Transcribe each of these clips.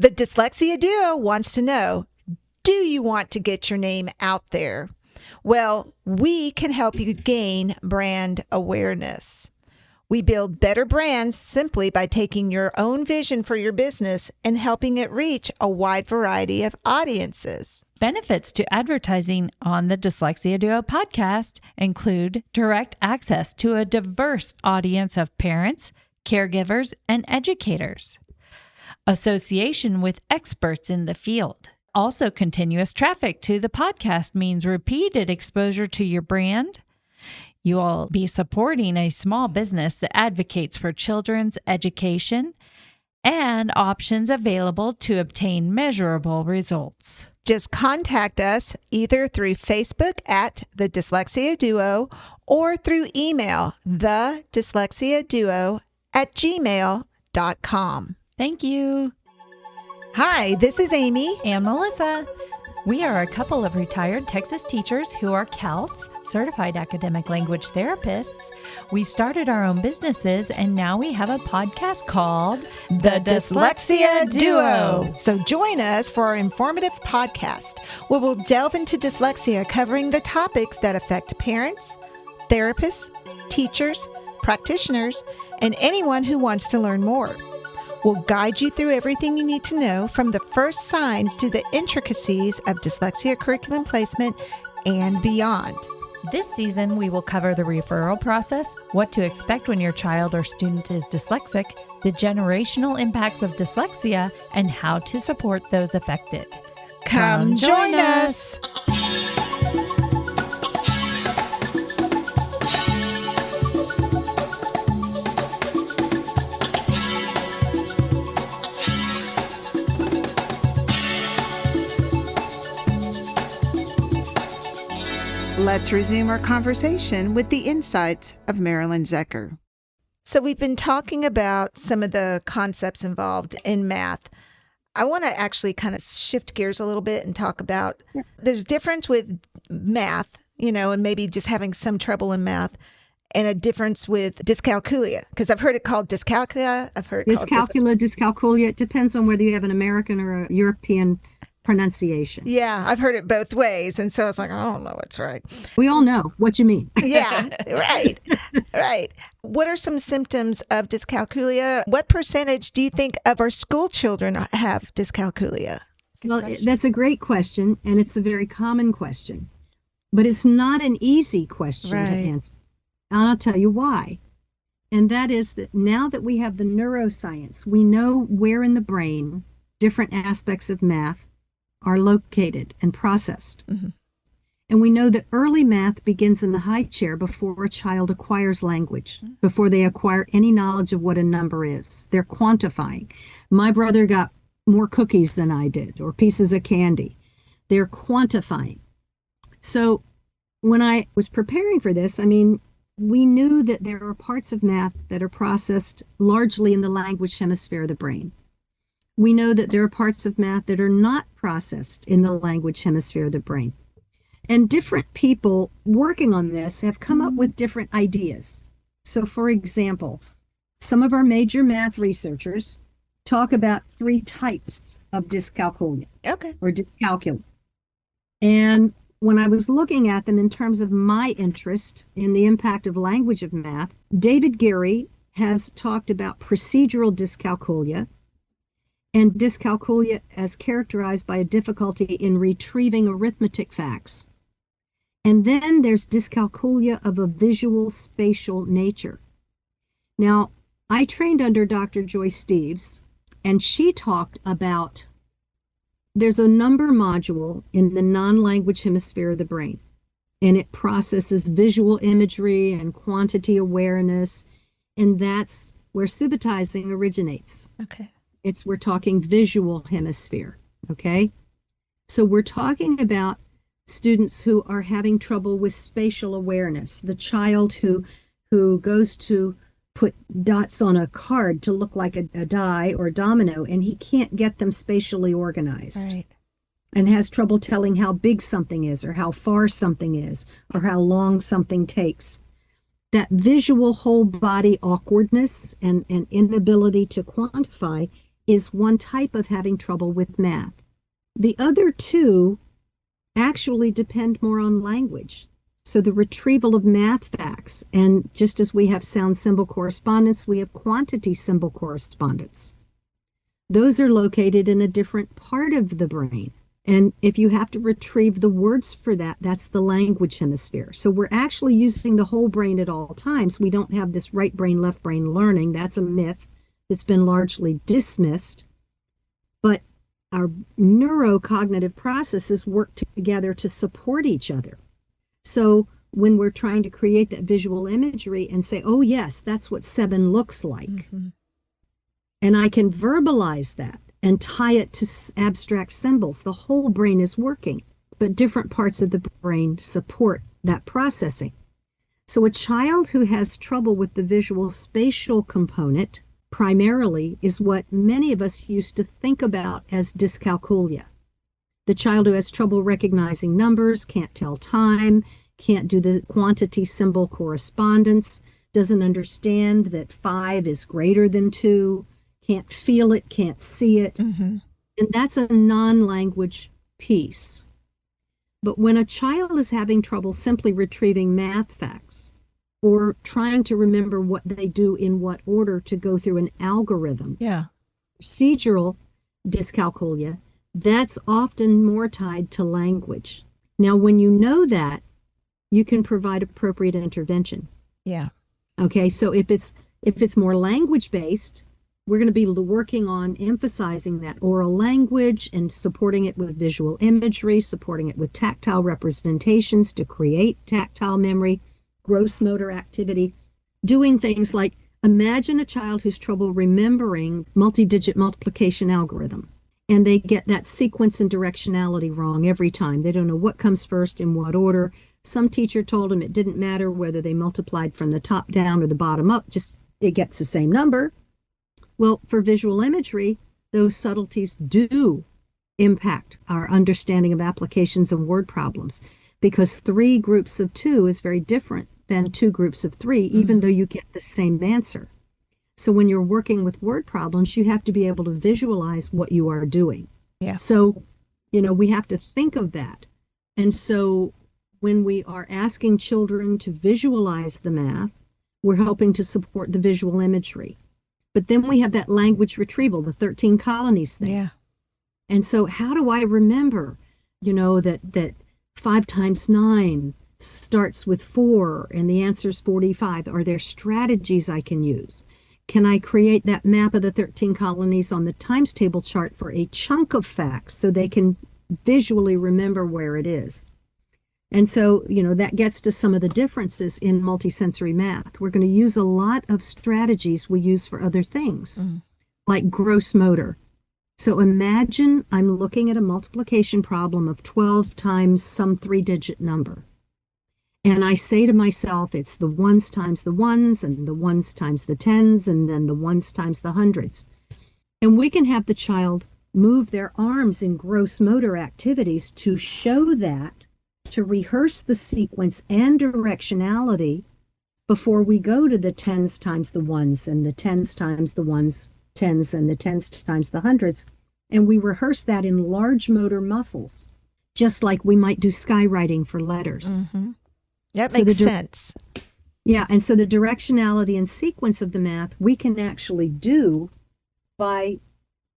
The Dyslexia Duo wants to know, do you want to get your name out there? Well, we can help you gain brand awareness. We build better brands simply by taking your own vision for your business and helping it reach a wide variety of audiences. Benefits to advertising on the Dyslexia Duo podcast include direct access to a diverse audience of parents, caregivers, and educators, association with experts in the field. Also, continuous traffic to the podcast means repeated exposure to your brand. You will be supporting a small business that advocates for children's education and options available to obtain measurable results. Just contact us either through Facebook at The Dyslexia Duo or through email, thedyslexiaduo@gmail.com. Thank you. Hi, this is Amy. And Melissa. We are a couple of retired Texas teachers who are CALTs, Certified Academic Language Therapists. We started our own businesses, and now we have a podcast called The Dyslexia Duo. So join us for our informative podcast, where we'll delve into dyslexia, covering the topics that affect parents, therapists, teachers, practitioners, and anyone who wants to learn more. We'll guide you through everything you need to know, from the first signs to the intricacies of dyslexia curriculum placement and beyond. This season, we will cover the referral process, what to expect when your child or student is dyslexic, the generational impacts of dyslexia, and how to support those affected. Come join us. Let's resume our conversation with the insights of Marilyn Zecher. So we've been talking about some of the concepts involved in math. I want to actually kind of shift gears a little bit and talk about there's difference with math, and maybe just having some trouble in math, and a difference with dyscalculia, because I've heard it called dyscalculia. I've heard it dyscalculia. It depends on whether you have an American or a European pronunciation. Yeah, I've heard it both ways. And so I was like, I don't know what's right. We all know what you mean. Yeah, right. What are some symptoms of dyscalculia? What percentage do you think of our school children have dyscalculia? Well, that's a great question, and it's a very common question. But it's not an easy question to answer. And I'll tell you why. And that is that now that we have the neuroscience, we know where in the brain different aspects of math are located and processed. Mm-hmm. And we know that early math begins in the high chair before a child acquires language, before they acquire any knowledge of what a number is. They're quantifying. My brother got more cookies than I did, or pieces of candy. They're quantifying. So when I was preparing for this, we knew that there are parts of math that are processed largely in the language hemisphere of the brain. We know that there are parts of math that are not processed in the language hemisphere of the brain. And different people working on this have come up with different ideas. So, for example, some of our major math researchers talk about 3 types of dyscalculia. Or dyscalculia. And when I was looking at them in terms of my interest in the impact of language of math, David Geary has talked about procedural dyscalculia, and dyscalculia as characterized by a difficulty in retrieving arithmetic facts. And then there's dyscalculia of a visual spatial nature. Now, I trained under Dr. Joyce Steeves, and she talked about there's a number module in the non-language hemisphere of the brain, and it processes visual imagery and quantity awareness, and that's where subitizing originates. We're talking visual hemisphere, okay? So we're talking about students who are having trouble with spatial awareness, the child who goes to put dots on a card to look like a die or domino, and he can't get them spatially organized. And has trouble telling how big something is, or how far something is, or how long something takes. That visual whole body awkwardness and inability to quantify is one type of having trouble with math. The other two actually depend more on language. So the retrieval of math facts, and just as we have sound symbol correspondence, we have quantity symbol correspondence. Those are located in a different part of the brain. And if you have to retrieve the words for that, that's the language hemisphere. So we're actually using the whole brain at all times. We don't have this right brain, left brain learning. That's a myth that's been largely dismissed. But our neurocognitive processes work together to support each other. So when we're trying to create that visual imagery and say, oh, yes, that's what 7 looks like. And I can verbalize that and tie it to abstract symbols. The whole brain is working, but different parts of the brain support that processing. So a child who has trouble with the visual spatial component primarily is what many of us used to think about as dyscalculia. The child who has trouble recognizing numbers, can't tell time, can't do the quantity symbol correspondence, doesn't understand that 5 is greater than 2, can't feel it, can't see it. And that's a non-language piece. But when a child is having trouble simply retrieving math facts or trying to remember what they do in what order to go through an algorithm, procedural dyscalculia, that's often more tied to language. Now, when you know that, you can provide appropriate intervention. Okay, so if it's more language-based, we're going to be working on emphasizing that oral language and supporting it with visual imagery, supporting it with tactile representations to create tactile memory, gross motor activity, doing things like imagine a child who's trouble remembering multi-digit multiplication algorithm, and they get that sequence and directionality wrong every time. They don't know what comes first in what order. Some teacher told them it didn't matter whether they multiplied from the top down or the bottom up, just it gets the same number. Well, for visual imagery, those subtleties do impact our understanding of applications and word problems, because 3 groups of 2 is very different than 2 groups of 3, even though you get the same answer. So when you're working with word problems, you have to be able to visualize what you are doing. So, we have to think of that. And so when we are asking children to visualize the math, we're helping to support the visual imagery. But then we have that language retrieval, the 13 colonies thing. And so how do I remember, that 5 times 9 starts with 4 and the answer is 45? Are there strategies I can use? Can I create that map of the 13 colonies on the times table chart for a chunk of facts so they can visually remember where it is? And so, that gets to some of the differences in multisensory math. We're going to use a lot of strategies we use for other things, like gross motor. So imagine I'm looking at a multiplication problem of 12 times some 3-digit number. And I say to myself, it's the ones times the ones, and the ones times the tens, and then the ones times the hundreds. And we can have the child move their arms in gross motor activities to show that, to rehearse the sequence and directionality before we go to the tens times the ones and the tens times the ones, tens and the tens times the hundreds. And we rehearse that in large motor muscles, just like we might do skywriting for letters. That makes sense. Yeah, and so the directionality and sequence of the math we can actually do by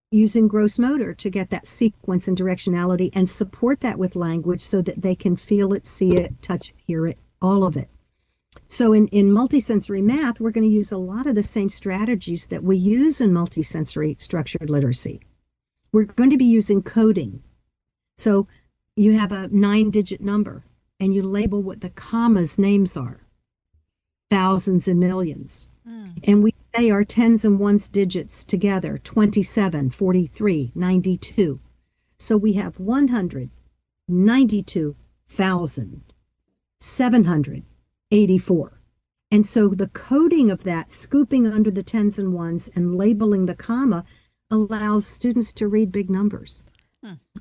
using gross motor to get that sequence and directionality and support that with language so that they can feel it, see it, touch it, hear it, all of it. So in multisensory math, we're going to use a lot of the same strategies that we use in multisensory structured literacy. We're going to be using coding. So you have a 9-digit number and you label what the commas names are, thousands and millions. And we say our tens and ones digits together, 27, 43, 92. So we have 192,784. And so the coding of that, scooping under the tens and ones and labeling the comma, allows students to read big numbers.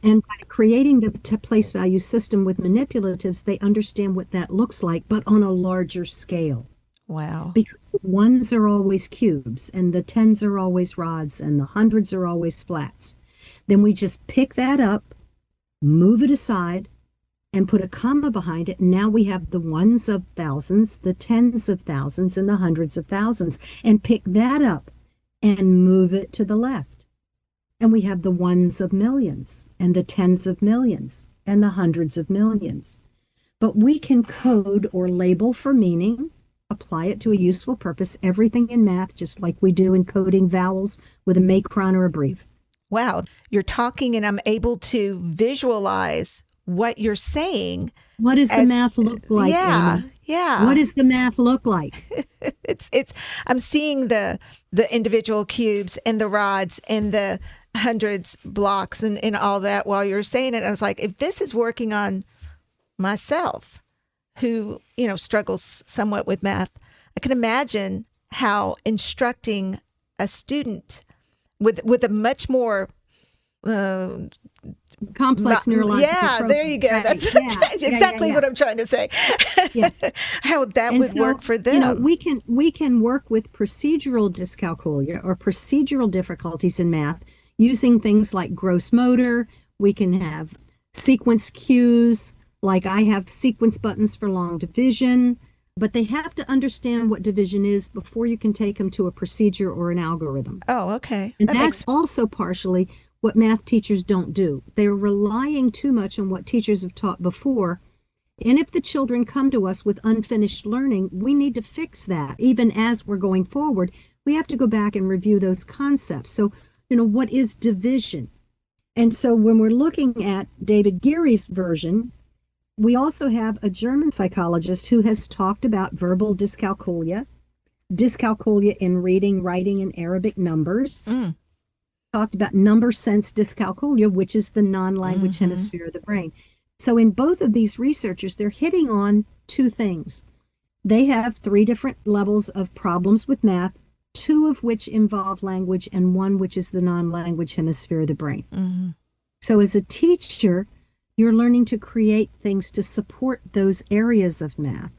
And by creating the place value system with manipulatives, they understand what that looks like, but on a larger scale. Wow. because the ones are always cubes and the tens are always rods and the hundreds are always flats. Then we just pick that up, move it aside, and put a comma behind it. Now we have the ones of thousands, the tens of thousands, and the hundreds of thousands, and pick that up and move it to the left. And we have the ones of millions and the tens of millions and the hundreds of millions. But we can code or label for meaning, apply it to a useful purpose, everything in math, just like we do in coding vowels with a macron or a breve. Wow. You're talking and I'm able to visualize what you're saying. What does the math look like? Yeah. Amy? Yeah. What does the math look like? it's I'm seeing the individual cubes and the rods and the hundreds blocks and all that while you're saying it. I was like, if this is working on myself, who, struggles somewhat with math, I can imagine how instructing a student with a much more complex neurological program. There you go. Right. That's exactly what I'm trying to say. Yeah. How that would work for them. We can work with procedural dyscalculia or procedural difficulties in math using things like gross motor. We can have sequence cues, like I have sequence buttons for long division, but they have to understand what division is before you can take them to a procedure or an algorithm. Oh, okay. And that's also partially what math teachers don't do. They're relying too much on what teachers have taught before. And if the children come to us with unfinished learning, we need to fix that. Even as we're going forward, we have to go back and review those concepts. So, what is division? And so when we're looking at David Geary's version, we also have a German psychologist who has talked about verbal dyscalculia in reading, writing, and Arabic numbers. Talked about number sense dyscalculia, which is the non-language hemisphere of the brain. So in both of these researchers, they're hitting on two things. They have 3 different levels of problems with math, 2 of which involve language and 1 which is the non-language hemisphere of the brain. Mm-hmm. So as a teacher, you're learning to create things to support those areas of math.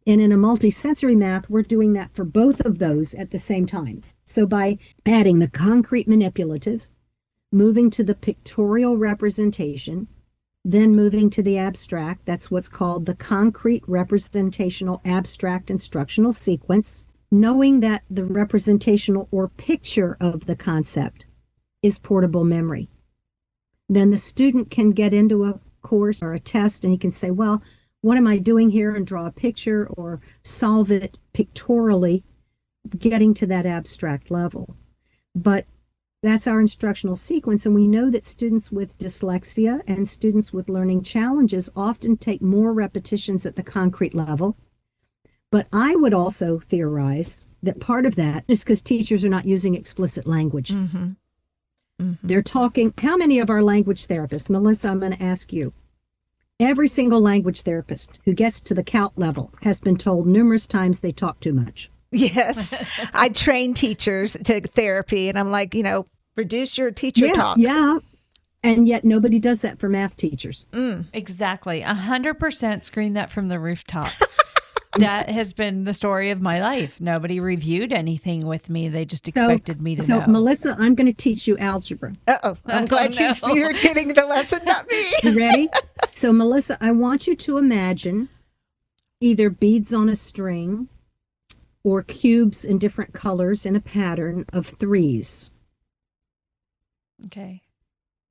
And in a multisensory math, we're doing that for both of those at the same time. So by adding the concrete manipulative, moving to the pictorial representation, then moving to the abstract, that's what's called the concrete representational abstract instructional sequence, knowing that the representational or picture of the concept is portable memory. Then the student can get into a course or a test and he can say, well, what am I doing here, and draw a picture or solve it pictorially, getting to that abstract level. But that's our instructional sequence. And we know that students with dyslexia and students with learning challenges often take more repetitions at the concrete level. But I would also theorize that part of that is because teachers are not using explicit language. Mm-hmm. Mm-hmm. They're talking, how many of our language therapists, Melissa, I'm going to ask you, every single language therapist who gets to the CALT level has been told numerous times they talk too much. Yes. I train teachers to therapy and I'm like, reduce your teacher talk. Yeah. And yet nobody does that for math teachers. Exactly. 100% scream that from the rooftops. That has been the story of my life. Nobody reviewed anything with me. They just expected me to know. So, Melissa, I'm going to teach you algebra. Uh-oh. I'm glad you're getting the lesson, not me. You ready? So, Melissa, I want you to imagine either beads on a string or cubes in different colors in a pattern of 3s. Okay.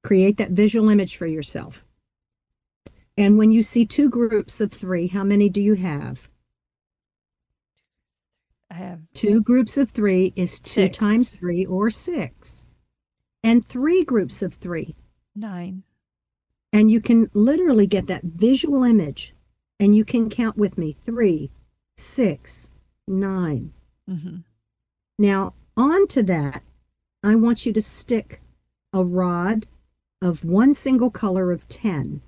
Create that visual image for yourself. And when you see 2 groups of 3, how many do you have? I have 2 groups of 3 is 2 6. times 3 or 6. And 3 groups of 3. 9. And you can literally get that visual image and you can count with me 3, 6, 9. Mm-hmm. Now, onto that, I want you to stick a rod of one single color of 10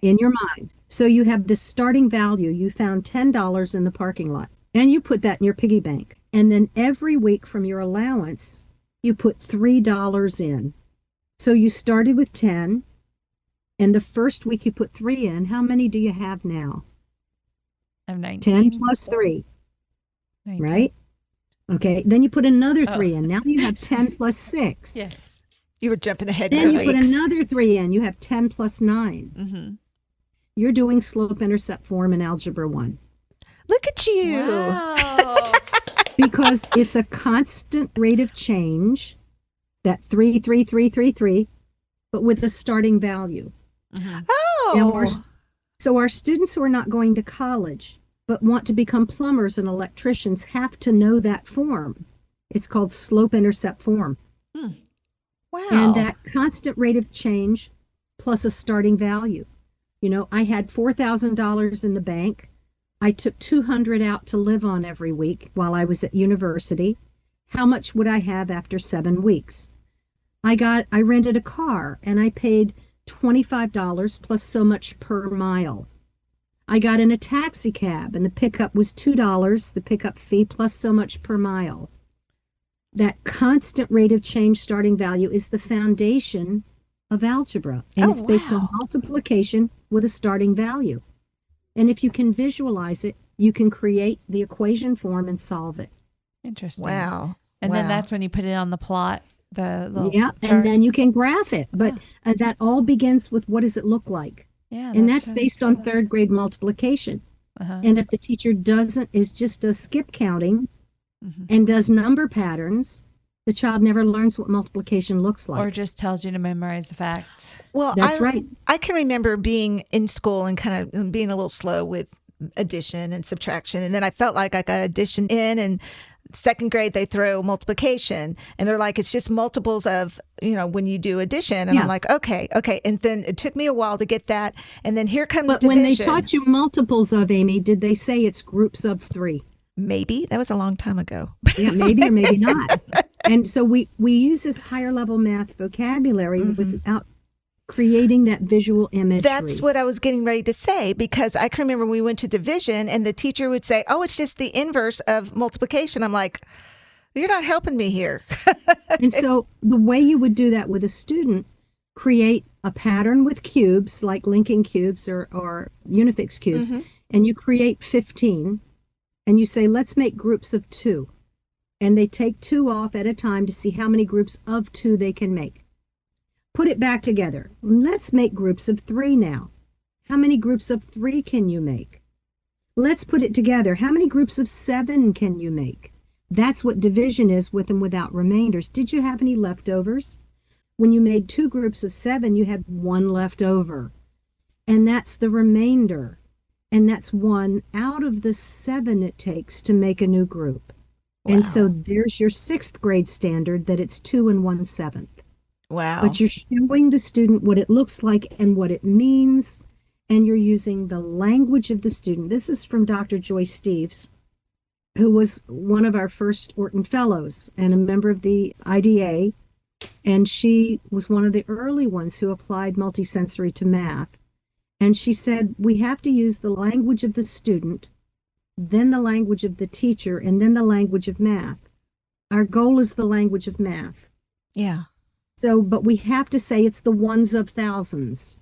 in your mind. So you have this starting value. You found $10 in the parking lot and you put that in your piggy bank. And then every week from your allowance, you put $3 in. So you started with 10 and the first week you put 3 in. How many do you have now? I have 19. 10 plus 3, 19. right? Okay, then you put another 3 in. Now you have 10 plus 6. Yes. You were jumping ahead. Then you put weeks. another 3 in. You have 10 plus 9. Mm-hmm. You're doing slope-intercept form in Algebra 1. Look at you. Wow. Because it's a constant rate of change, that 3, 3, 3, 3, 3, but with a starting value. Mm-hmm. Oh. Now, so our students who are not going to college but want to become plumbers and electricians have to know that form. It's called slope-intercept form. Wow. And that constant rate of change plus a starting value. You know, I had $4,000 in the bank. I took $200 out to live on every week while I was at university. How much would I have after 7 weeks? I rented a car and I paid $25 plus so much per mile. I got in a taxi cab and the pickup was $2, the pickup fee plus so much per mile. That constant rate of change starting value is the foundation of algebra. And it's based on multiplication with a starting value. And if you can visualize it, you can create the equation form and solve it. Interesting. Wow. And then that's when you put it on the plot, the little chart. And then you can graph it. But that all begins with what does it look like? Yeah, and that's based on 3rd grade multiplication. And if the teacher does skip counting and does number patterns, the child never learns what multiplication looks like. Or just tells you to memorize the facts. Well, that's right. I can remember being in school and kind of being a little slow with addition and subtraction. And then I felt like I got addition in, and 2nd grade, they throw multiplication, and they're like, it's just multiples of, when you do addition. And I'm like, okay. And then it took me a while to get that. And then here comes division. But when they taught you multiples of, Amy, did they say it's groups of 3? Maybe. That was a long time ago. Yeah, maybe or maybe not. And so we use this higher level math vocabulary without creating that visual imagery. That's what I was getting ready to say, because I can remember we went to division and the teacher would say, oh, it's just the inverse of multiplication. I'm like, you're not helping me here. And so the way you would do that with a student, create a pattern with cubes, like linking cubes or unifix cubes, and you create 15, and you say, let's make groups of 2. And they take 2 off at a time to see how many groups of 2 they can make. Put it back together. Let's make groups of 3 now. How many groups of 3 can you make? Let's put it together. How many groups of 7 can you make? That's what division is, with and without remainders. Did you have any leftovers? When you made 2 groups of 7, you had 1 left over. And that's the remainder. And that's 1 out of the 7 it takes to make a new group. Wow. And so there's your 6th grade standard, that it's 2 1/7. Wow. But you're showing the student what it looks like and what it means, and you're using the language of the student. This is from Dr. Joy Steves, who was one of our first Orton Fellows and a member of the IDA, and she was one of the early ones who applied multisensory to math. And she said, we have to use the language of the student, then the language of the teacher, and then the language of math. Our goal is the language of math. Yeah. So, but we have to say it's the ones of thousands.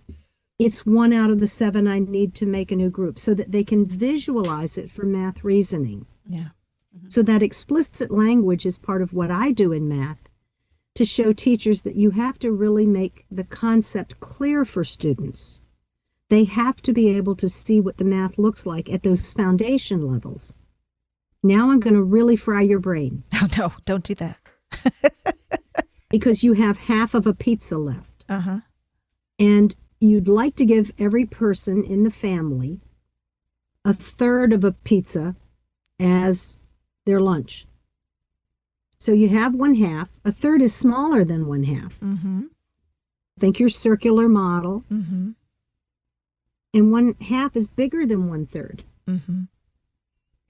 It's 1 out of the 7 I need to make a new group, so that they can visualize it for math reasoning. Yeah. So that explicit language is part of what I do in math, to show teachers that you have to really make the concept clear for students. They have to be able to see what the math looks like at those foundation levels. Now I'm going to really fry your brain. Oh, no, don't do that. Because you have half of a pizza left. And you'd like to give every person in the family a third of a pizza as their lunch. So you have 1/2. A third is smaller than 1/2. Think your circular model. And 1/2 is bigger than 1/3.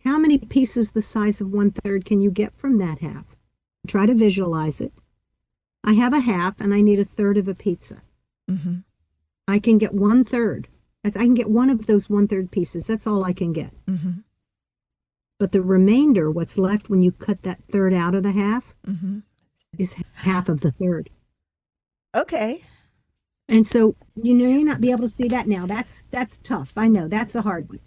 How many pieces the size of 1/3 can you get from that half? Try to visualize it. I have a half and I need a third of a pizza. I can get 1/3. I can get one of those 1/3 pieces. That's all I can get. But the remainder, what's left when you cut that third out of the half, is half of the third. Okay. And so you may not be able to see that now. That's tough. I know that's a hard one.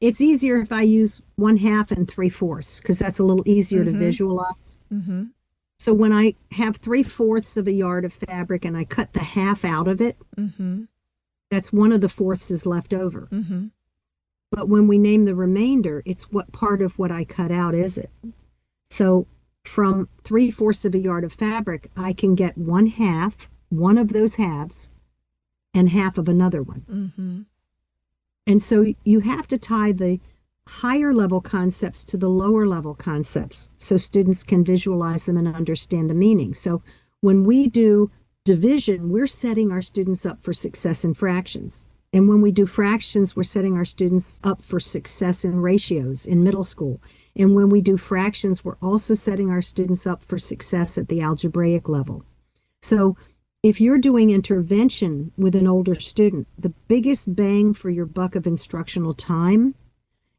It's easier if I use 1/2 and 3/4 because that's a little easier to visualize. Mm-hmm. So when I have 3/4 of a yard of fabric and I cut the half out of it, that's one of the fourths is left over. But when we name the remainder, it's what part of what I cut out is it. So from 3/4 of a yard of fabric, I can get 1/2, one of those halves, and half of another one. And so you have to tie the higher level concepts to the lower level concepts so students can visualize them and understand the meaning. So when we do division, we're setting our students up for success in fractions. And when we do fractions, we're setting our students up for success in ratios in middle school. And when we do fractions, we're also setting our students up for success at the algebraic level. So if you're doing intervention with an older student, the biggest bang for your buck of instructional time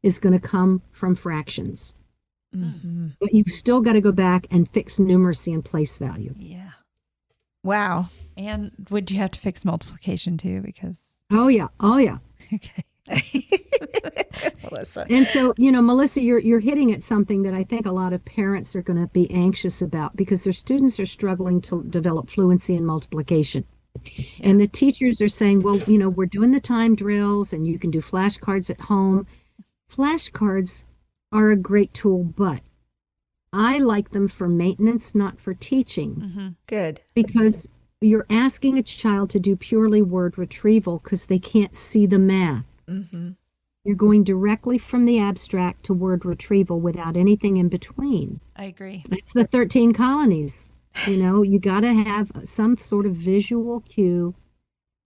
is going to come from fractions. But you've still got to go back and fix numeracy and place value. Yeah. Wow. And would you have to fix multiplication too? Because Oh yeah. okay. Melissa. And so, Melissa, you're hitting at something that I think a lot of parents are going to be anxious about because their students are struggling to develop fluency in multiplication. And the teachers are saying, well, we're doing the time drills and you can do flashcards at home. Flashcards are a great tool, but I like them for maintenance, not for teaching. Good. Because you're asking a child to do purely word retrieval because they can't see the math. You're going directly from the abstract to word retrieval without anything in between. I agree. It's the 13 colonies. You got to have some sort of visual cue,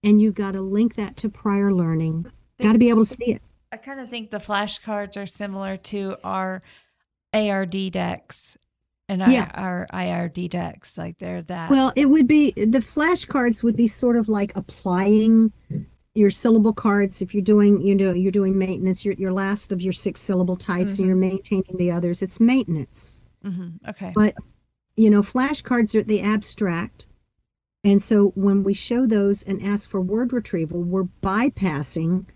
and you've got to link that to prior learning. Got to be able to see it. I kind of think the flashcards are similar to our ARD decks and our IRD decks. Like they're that. Well, it would be, the flashcards would be sort of like applying your syllable cards. If you're doing, you're doing maintenance, your last of your 6 syllable types and you're maintaining the others, it's maintenance. Okay. But, flashcards are the abstract. And so when we show those and ask for word retrieval, we're bypassing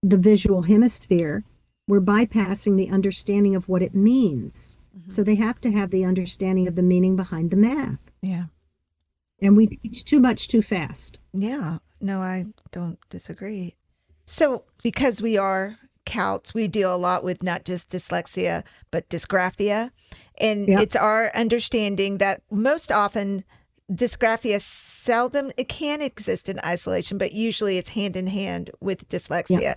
the visual hemisphere. We're bypassing the understanding of what it means. So they have to have the understanding of the meaning behind the math. Yeah. And we teach too much too fast. Yeah. No, I don't disagree. So because we are Celts, we deal a lot with not just dyslexia, but dysgraphia. And it's our understanding that most often dysgraphia it can exist in isolation, but usually it's hand in hand with dyslexia. Yeah.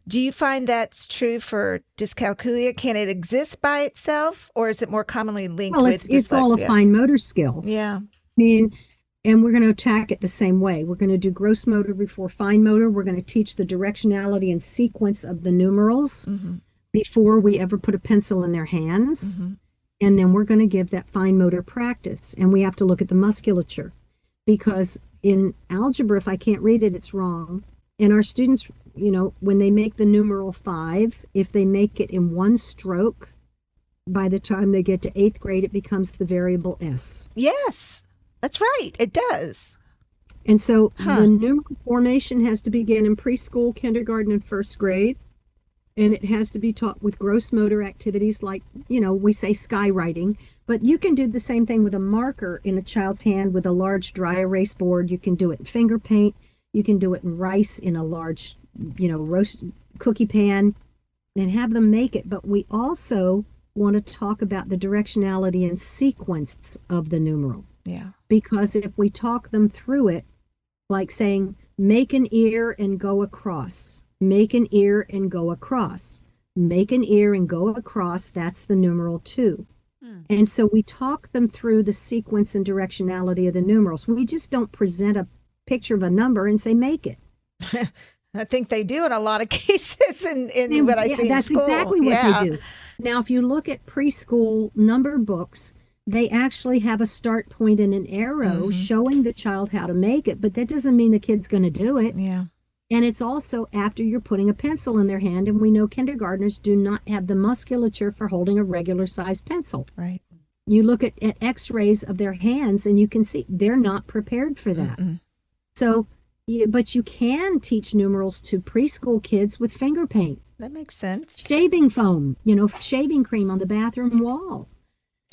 Do you find that's true for dyscalculia? Can it exist by itself, or is it more commonly linked with dyslexia? It's all a fine motor skill. Yeah. And we're going to attack it the same way. We're going to do gross motor before fine motor. We're going to teach the directionality and sequence of the numerals before we ever put a pencil in their hands. And then we're going to give that fine motor practice. And we have to look at the musculature because in algebra, if I can't read it, it's wrong. And our students, when they make the numeral 5, if they make it in one stroke, by the time they get to 8th grade, it becomes the variable S. Yes, that's right. It does. And so the numeral formation has to begin in preschool, kindergarten, and 1st grade. And it has to be taught with gross motor activities like, we say skywriting, but you can do the same thing with a marker in a child's hand with a large dry erase board. You can do it in finger paint. You can do it in rice in a large, roast cookie pan and have them make it. But we also want to talk about the directionality and sequence of the numeral. Yeah. Because if we talk them through it, like saying, make an ear and go across. Make an ear and go across. Make an ear and go across. That's the numeral 2. And so we talk them through the sequence and directionality of the numerals. We just don't present a picture of a number and say, make it. I think they do in a lot of cases in what I see in school. That's exactly what they do. Now, if you look at preschool number books, they actually have a start point and an arrow showing the child how to make it, but that doesn't mean the kid's going to do it. Yeah. And it's also after you're putting a pencil in their hand, and we know kindergartners do not have the musculature for holding a regular sized pencil. Right. You look at x-rays of their hands and you can see they're not prepared for that. So, but you can teach numerals to preschool kids with finger paint. that makes sense. Shaving foam, shaving cream on the bathroom wall.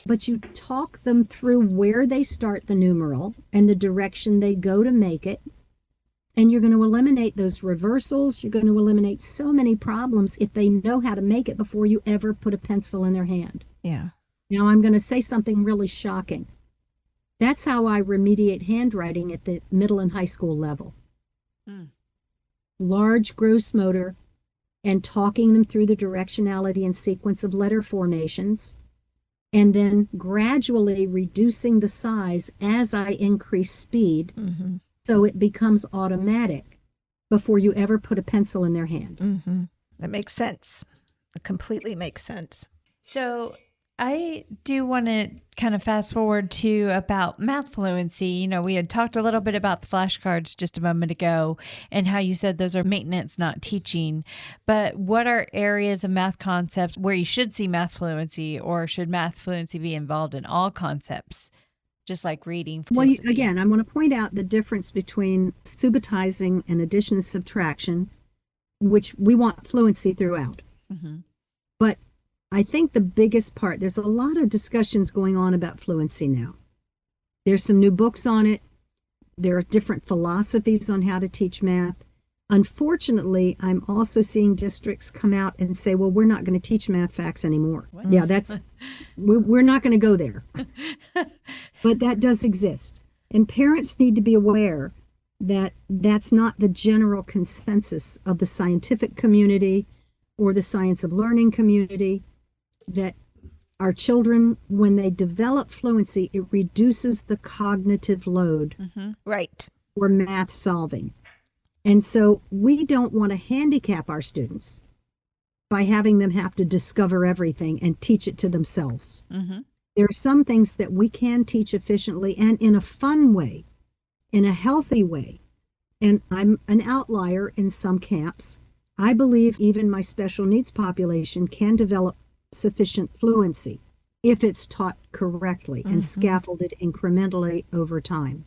But you talk them through where they start the numeral and the direction they go to make it. And you're going to eliminate those reversals. You're going to eliminate so many problems if they know how to make it before you ever put a pencil in their hand. Yeah. Now, I'm going to say something really shocking. That's how I remediate handwriting at the middle and high school level. Large gross motor and talking them through the directionality and sequence of letter formations, and then gradually reducing the size as I increase speed, so it becomes automatic before you ever put a pencil in their hand. That makes sense. It completely makes sense. So I do want to kind of fast forward to about math fluency. We had talked a little bit about the flashcards just a moment ago and how you said those are maintenance, not teaching. But what are areas of math concepts where you should see math fluency, or should math fluency be involved in all concepts, just like reading? Well, again, I want to point out the difference between subitizing and addition and subtraction, which we want fluency throughout. But I think the biggest part, there's a lot of discussions going on about fluency now. There's some new books on it. There are different philosophies on how to teach math. Unfortunately, I'm also seeing districts come out and say, well, we're not going to teach math facts anymore. What? Yeah, we're not going to go there. But that does exist. And parents need to be aware that that's not the general consensus of the scientific community or the science of learning community, that our children, when they develop fluency, it reduces the cognitive load right, for math solving. And so we don't want to handicap our students by having them have to discover everything and teach it to themselves. There are some things that we can teach efficiently and in a fun way, in a healthy way. And I'm an outlier in some camps. I believe even my special needs population can develop sufficient fluency if it's taught correctly and scaffolded incrementally over time.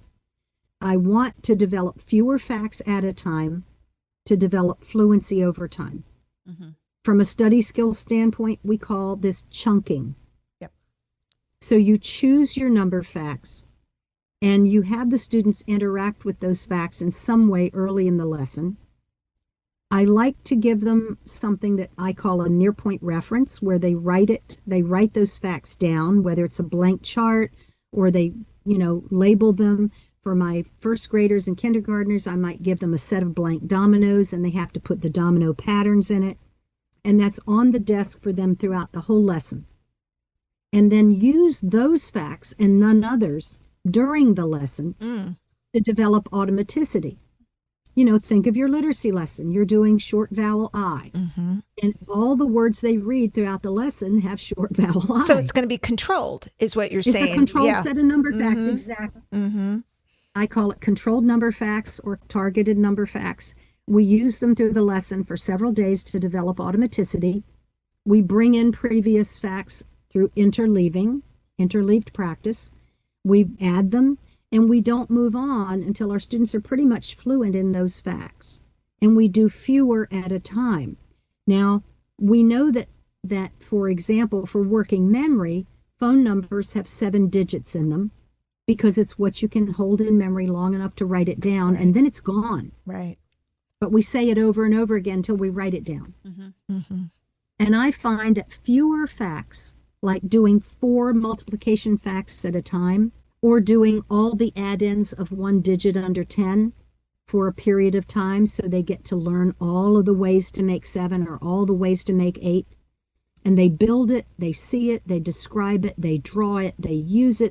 I want to develop fewer facts at a time to develop fluency over time. From a study skill standpoint, we call this chunking. Yep. So you choose your number facts and you have the students interact with those facts in some way early in the lesson. I like to give them something that I call a near point reference, where they write those facts down, whether it's a blank chart or they, label them. For my first graders and kindergartners, I might give them a set of blank dominoes and they have to put the domino patterns in it. And that's on the desk for them throughout the whole lesson. And then use those facts and none others during the lesson to develop automaticity. Think of your literacy lesson. You're doing short vowel I. And all the words they read throughout the lesson have short vowel I. So it's going to be controlled, is what you're saying. It's a controlled set of number facts, exactly. I call it controlled number facts or targeted number facts. We use them through the lesson for several days to develop automaticity. We bring in previous facts through interleaved practice. We add them. And we don't move on until our students are pretty much fluent in those facts. And we do fewer at a time. Now, we know that for example, for working memory, phone numbers have 7 digits in them because it's what you can hold in memory long enough to write it down, and then it's gone. Right. But we say it over and over again until we write it down. And I find that fewer facts, like doing 4 multiplication facts at a time, or doing all the add-ins of 1 digit under 10 for a period of time, so they get to learn all of the ways to make 7 or all the ways to make 8. And they build it, they see it, they describe it, they draw it, they use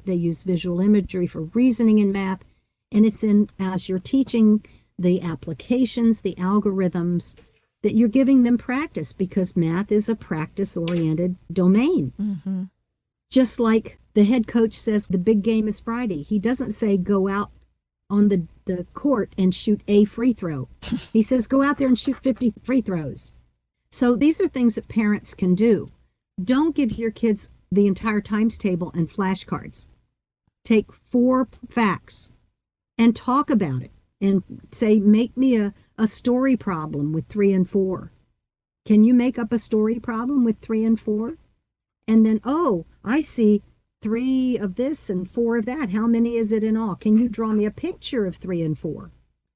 visual imagery for reasoning in math. And it's as you're teaching the applications, the algorithms, that you're giving them practice, because math is a practice-oriented domain. Just like the head coach says the big game is Friday. He doesn't say go out on the court and shoot a free throw. He says go out there and shoot 50 free throws. So these are things that parents can do. Don't give your kids the entire times table and flashcards. Take 4 facts and talk about it and say, make me a story problem with 3 and 4. Can you make up a story problem with 3 and 4? And then, oh, I see 3 of this and 4 of that. How many is it in all? Can you draw me a picture of 3 and 4?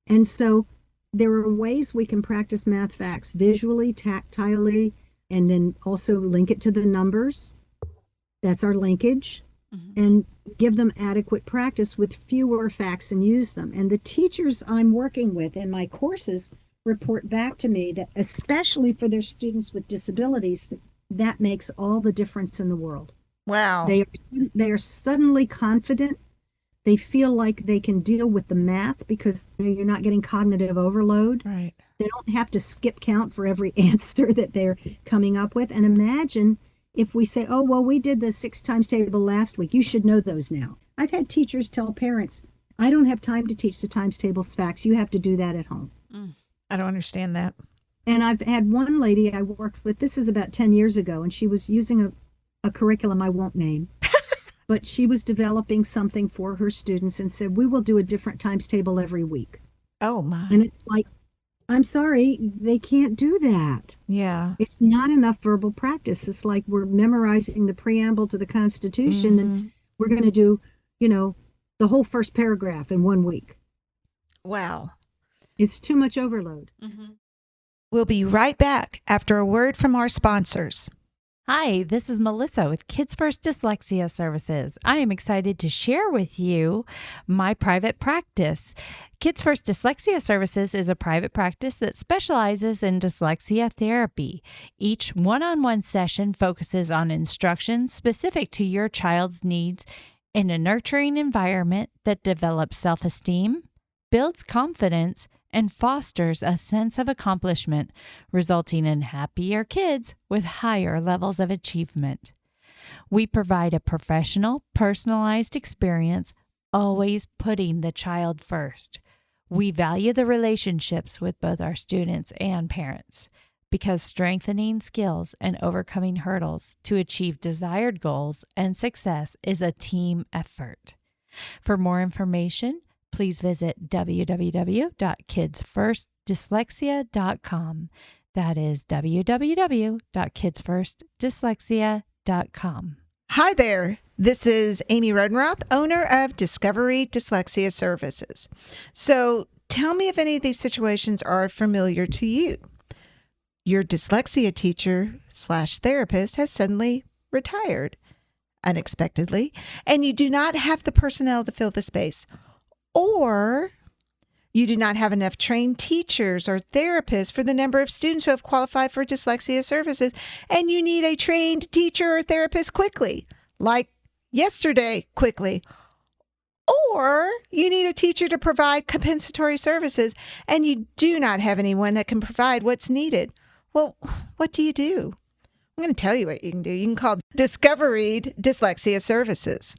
And so there are ways we can practice math facts visually, tactilely, and then also link it to the numbers. That's our linkage. And give them adequate practice with fewer facts and use them. And the teachers I'm working with in my courses report back to me that, especially for their students with disabilities, that makes all the difference in the world. Wow. They are suddenly confident. They feel like they can deal with the math because you're not getting cognitive overload. Right. They don't have to skip count for every answer that they're coming up with. And imagine if we say, oh, well, we did the 6 times table last week. You should know those now. I've had teachers tell parents, I don't have time to teach the times tables facts. You have to do that at home. I don't understand that. And I've had one lady I worked with, this is about 10 years ago, and she was using a curriculum I won't name, but she was developing something for her students and said, we will do a different times table every week. Oh, my. And it's like, I'm sorry, they can't do that. Yeah. It's not enough verbal practice. It's like we're memorizing the preamble to the Constitution and we're going to do, the whole first paragraph in 1 week. Wow. It's too much overload. We'll be right back after a word from our sponsors. Hi, this is Melissa with Kids First Dyslexia Services. I am excited to share with you my private practice. Kids First Dyslexia Services is a private practice that specializes in dyslexia therapy. Each one-on-one session focuses on instruction specific to your child's needs in a nurturing environment that develops self-esteem, builds confidence, and fosters a sense of accomplishment, resulting in happier kids with higher levels of achievement. We provide a professional, personalized experience, always putting the child first. We value the relationships with both our students and parents because strengthening skills and overcoming hurdles to achieve desired goals and success is a team effort. For more information, please visit www.kidsfirstdyslexia.com. That is www.kidsfirstdyslexia.com. Hi there. This is Amy Rodenroth, owner of Discovery Dyslexia Services. So tell me if any of these situations are familiar to you. Your dyslexia teacher/therapist has suddenly retired unexpectedly, and you do not have the personnel to fill the space. Or you do not have enough trained teachers or therapists for the number of students who have qualified for dyslexia services, and you need a trained teacher or therapist quickly, like yesterday quickly. Or you need a teacher to provide compensatory services, and you do not have anyone that can provide what's needed. Well, what do? I'm going to tell you what you can do. You can call Discovery Dyslexia Services.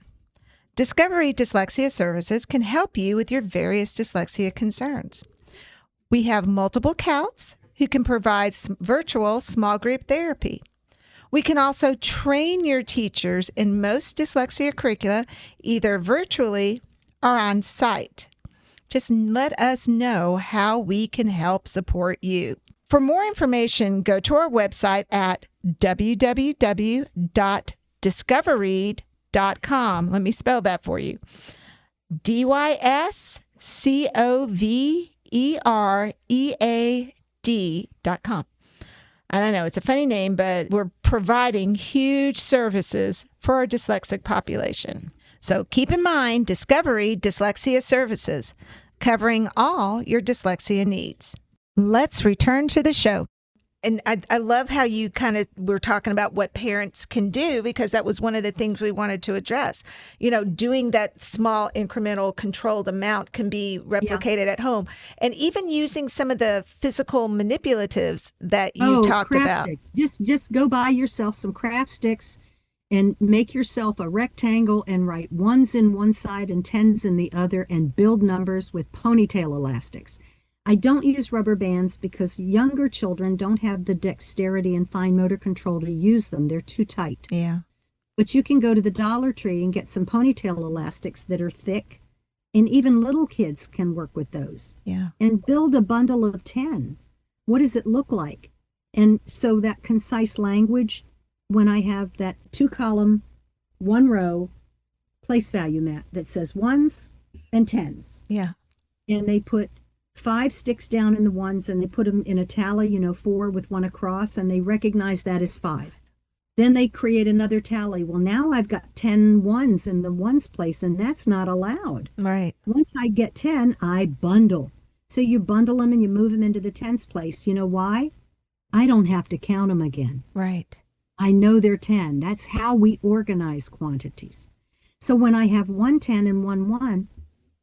Discovery Dyslexia Services can help you with your various dyslexia concerns. We have multiple CALTs who can provide virtual small group therapy. We can also train your teachers in most dyslexia curricula, either virtually or on site. Just let us know how we can help support you. For more information, go to our website at www.discovereed.com. Let me spell that for you. DYSCOVEREAD.com. And I know it's a funny name, but we're providing huge services for our dyslexic population. So keep in mind Discovery Dyslexia Services, covering all your dyslexia needs. Let's return to the show. And I love how you kind of were talking about what parents can do, because that was one of the things we wanted to address. Doing that small incremental controlled amount can be replicated at home. And even using some of the physical manipulatives that you talked craft about. Sticks. Just go buy yourself some craft sticks and make yourself a rectangle and write ones in one side and tens in the other and build numbers with ponytail elastics. I don't use rubber bands because younger children don't have the dexterity and fine motor control to use them. They're too tight. Yeah. But you can go to the Dollar Tree and get some ponytail elastics that are thick, and even little kids can work with those. Yeah. And build a bundle of 10. What does it look like? And so that concise language, when I have that 2-column, 1-row place value map that says ones and tens. Yeah. And they put 5 sticks down in the ones and they put them in a tally, 4 with 1 across, and they recognize that as 5. Then they create another tally. Well, now I've got 10 ones in the ones place, and that's not allowed. Right. Once I get 10, I bundle. So you bundle them and you move them into the tens place. You know why? I don't have to count them again. Right. I know they're 10. That's how we organize quantities. So when I have 1 10 and 1 1,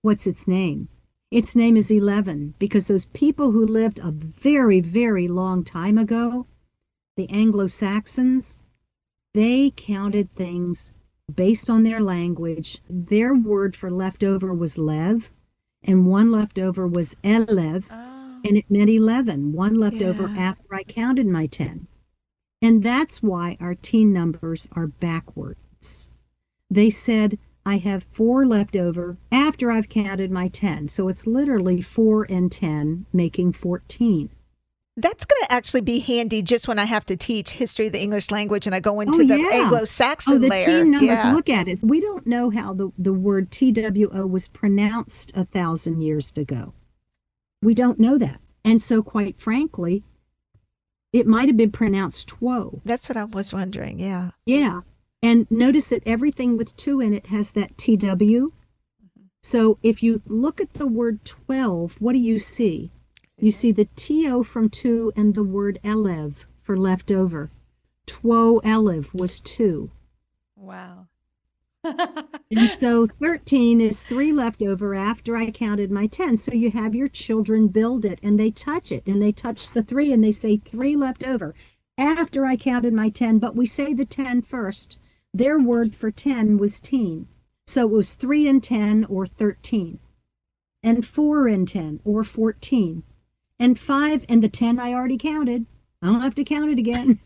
what's its name? Its name is 11, because those people who lived a very, very long time ago, the Anglo-Saxons, they counted things based on their language. Their word for leftover was lev, and one leftover was elev, and it meant 11, one leftover after I counted my 10. And that's why our teen numbers are backwards. They said, I have 4 left over after I've counted my 10. So it's literally 4 and 10 making 14. That's going to actually be handy just when I have to teach history of the English language and I go into the Anglo-Saxon the layer. teen numbers, look at it. We don't know how the word TWO was pronounced 1,000 years ago. We don't know that. And so quite frankly, it might have been pronounced TWO. That's what I was wondering, yeah. Yeah. And notice that everything with 2 in it has that TW. So if you look at the word 12, what do you see? You see the TO from 2 and the word elev for leftover. Two elev was 2. Wow. And so 13 is 3 left over after I counted my 10. So you have your children build it and they touch it and they touch the 3 and they say 3 left over after I counted my 10, but we say the 10 first. Their word for 10 was teen. So it was 3 and 10 or 13, and 4 and 10 or 14, and 5 and the 10 I already counted. I don't have to count it again.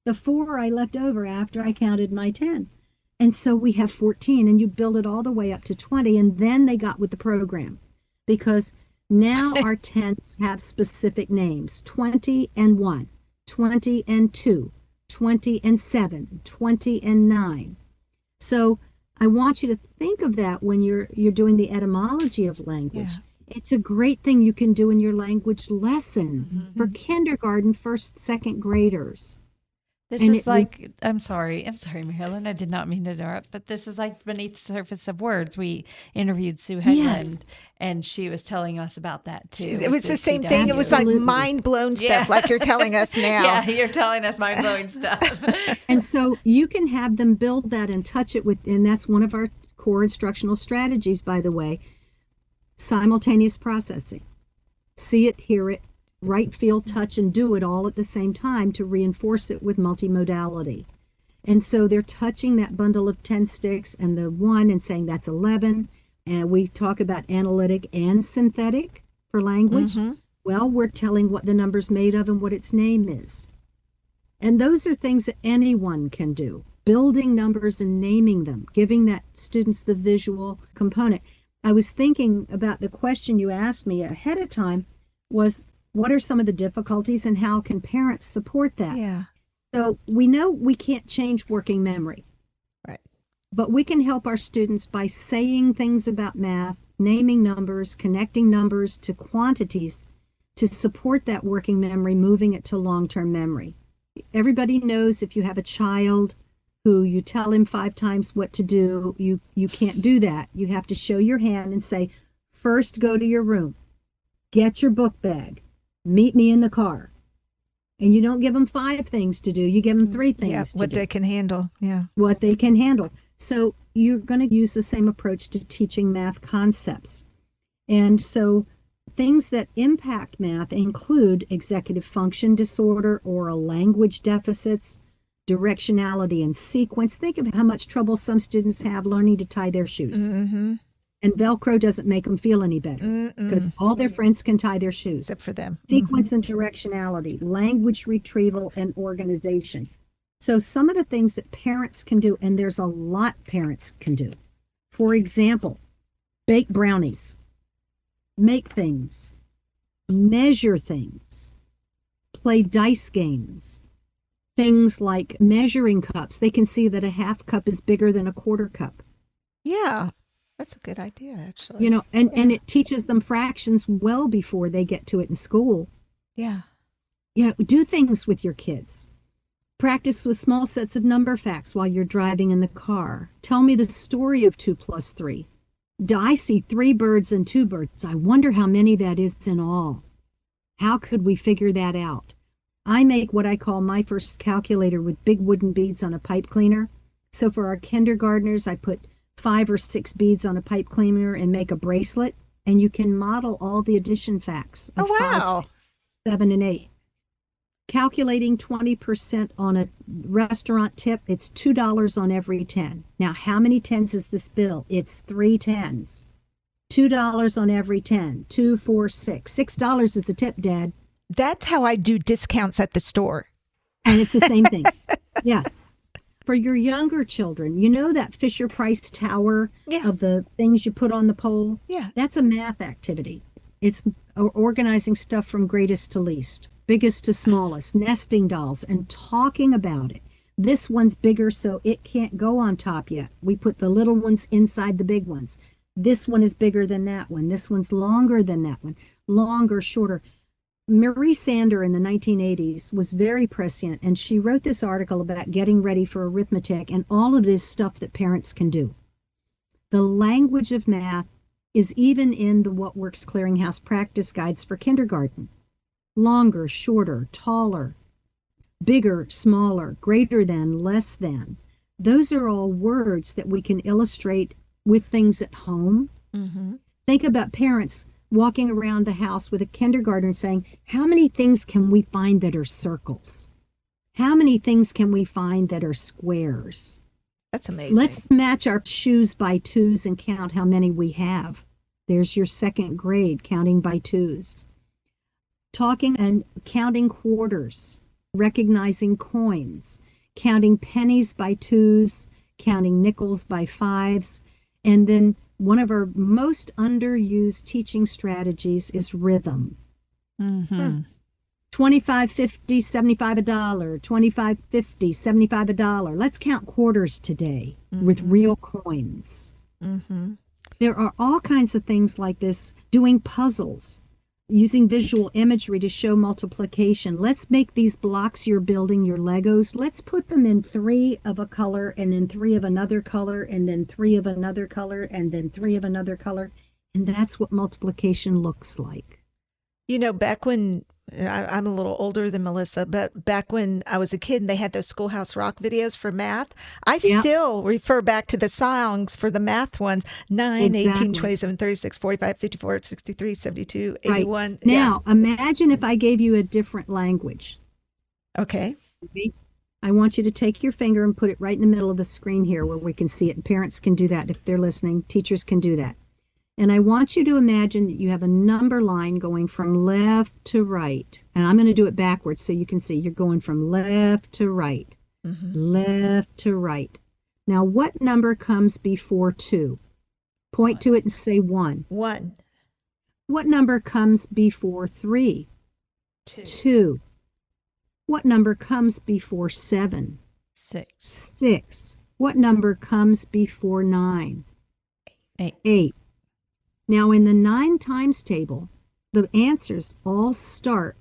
The 4 I left over after I counted my 10. And so we have 14, and you build it all the way up to 20, and then they got with the program because now our tens have specific names: 20 and 1, 20 and 2, 20 and 7, 20 and 9. So I want you to think of that when you're doing the etymology of language. Yeah. It's a great thing you can do in your language lesson for kindergarten, first, second graders. This is like, I'm sorry, Marilyn, I did not mean to interrupt, but this is like beneath the surface of words. We interviewed Sue Hegland, and she was telling us about that too. It was the same thing. It was like mind-blown stuff, like you're telling us now. Yeah, you're telling us mind-blowing stuff. And so you can have them build that and touch it with, and that's one of our core instructional strategies, by the way, simultaneous processing. See it, hear it, write, feel, touch, and do it all at the same time to reinforce it with multimodality. And so they're touching that bundle of 10 sticks and the 1 and saying that's 11. And we talk about analytic and synthetic for language. Well, we're telling what the number's made of and what its name is. And those are things that anyone can do. Building numbers and naming them, giving that students the visual component. I was thinking about the question you asked me ahead of time was, what are some of the difficulties and how can parents support that? Yeah. So we know we can't change working memory. Right. But we can help our students by saying things about math, naming numbers, connecting numbers to quantities to support that working memory, moving it to long-term memory. Everybody knows if you have a child who you tell him 5 times what to do, you can't do that. You have to show your hand and say, first go to your room, get your book bag, meet me in the car. And you don't give them 5 things to do. You give them 3 things to do. What they can handle. Yeah. What they can handle. So you're going to use the same approach to teaching math concepts. And so things that impact math include executive function disorder, oral language deficits, directionality and sequence. Think of how much trouble some students have learning to tie their shoes. And Velcro doesn't make them feel any better because all their friends can tie their shoes. Except for them. Sequence and directionality, language retrieval and organization. So some of the things that parents can do, and there's a lot parents can do. For example, bake brownies, make things, measure things, play dice games. Things like measuring cups. They can see that a half cup is bigger than a quarter cup. Yeah, that's a good idea, actually. You know, and it teaches them fractions well before they get to it in school. Yeah. You know, do things with your kids. Practice with small sets of number facts while you're driving in the car. Tell me the story of 2 plus 3. I see 3 birds and 2 birds. I wonder how many that is in all. How could we figure that out? I make what I call my first calculator with big wooden beads on a pipe cleaner. So for our kindergartners, I put 5 or 6 beads on a pipe cleaner and make a bracelet. And you can model all the addition facts of 5, 6, 7, and 8. Calculating 20% on a restaurant tip, it's $2 on every 10. Now, how many 10s is this bill? It's 3 10s. $2 on every 10. 2, 4, 6. $6 is a tip, Dad. That's how I do discounts at the store. And it's the same thing. Yes. For your younger children, you know that Fisher-Price tower of the things you put on the pole? Yeah. That's a math activity. It's organizing stuff from greatest to least, biggest to smallest, nesting dolls, and talking about it. This one's bigger, so it can't go on top yet. We put the little ones inside the big ones. This one is bigger than that one. This one's longer than that one. Longer, shorter. Marie Sander in the 1980s was very prescient, and she wrote this article about getting ready for arithmetic, and all of this stuff that parents can do. The language of math is even in the What Works Clearinghouse practice guides for kindergarten. Longer, shorter, taller, bigger, smaller, greater than, less than. Those are all words that we can illustrate with things at home. Mm-hmm. Think about parents walking around the house with a kindergartner saying, how many things can we find that are circles? How many things can we find that are squares? That's amazing. Let's match our shoes by 2s and count how many we have. There's your 2nd grade, counting by 2s. Talking and counting quarters, recognizing coins, counting pennies by 2s, counting nickels by 5s, and then one of our most underused teaching strategies is rhythm. Mm-hmm. 25, 50, 75 $1, 25, 50, 75 $1. Let's count quarters today with real coins. Mm-hmm. There are all kinds of things like this, doing puzzles, using visual imagery to show multiplication. Let's make these blocks you're building, your Legos. Let's put them in 3 of a color, and then 3 of another color, and then 3 of another color, and then 3 of another color. And that's what multiplication looks like. You know, back when I'm a little older than Melissa, but back when I was a kid and they had those Schoolhouse Rock videos for math, I still refer back to the songs for the math ones, 9, 18, 27, 36, 45, 54, 63, 72, 81. Right. Now, imagine if I gave you a different language. Okay. I want you to take your finger and put it right in the middle of the screen here where we can see it. And parents can do that if they're listening. Teachers can do that. And I want you to imagine that you have a number line going from left to right. And I'm going to do it backwards so you can see you're going from left to right, left to right. Now, what number comes before 2? Point to it and say 1. 1. What number comes before 3? 2. What number comes before 7? 6. 6. What number comes before 9? 8. 8. Now, in the 9 times table, the answers all start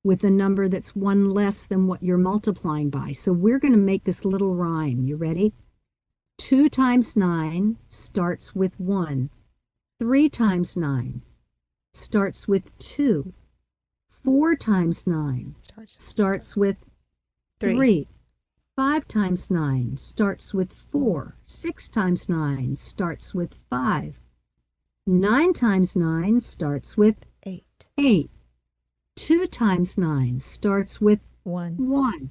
with a number that's 1 less than what you're multiplying by. So we're going to make this little rhyme. You ready? 2 times 9 starts with 1. 3 times 9 starts with 2. 4 times 9 starts with 3. 5 times 9 starts with 4. 6 times 9 starts with 5. 9 times 9 starts with 8. 8. 2 times 9 starts with 1.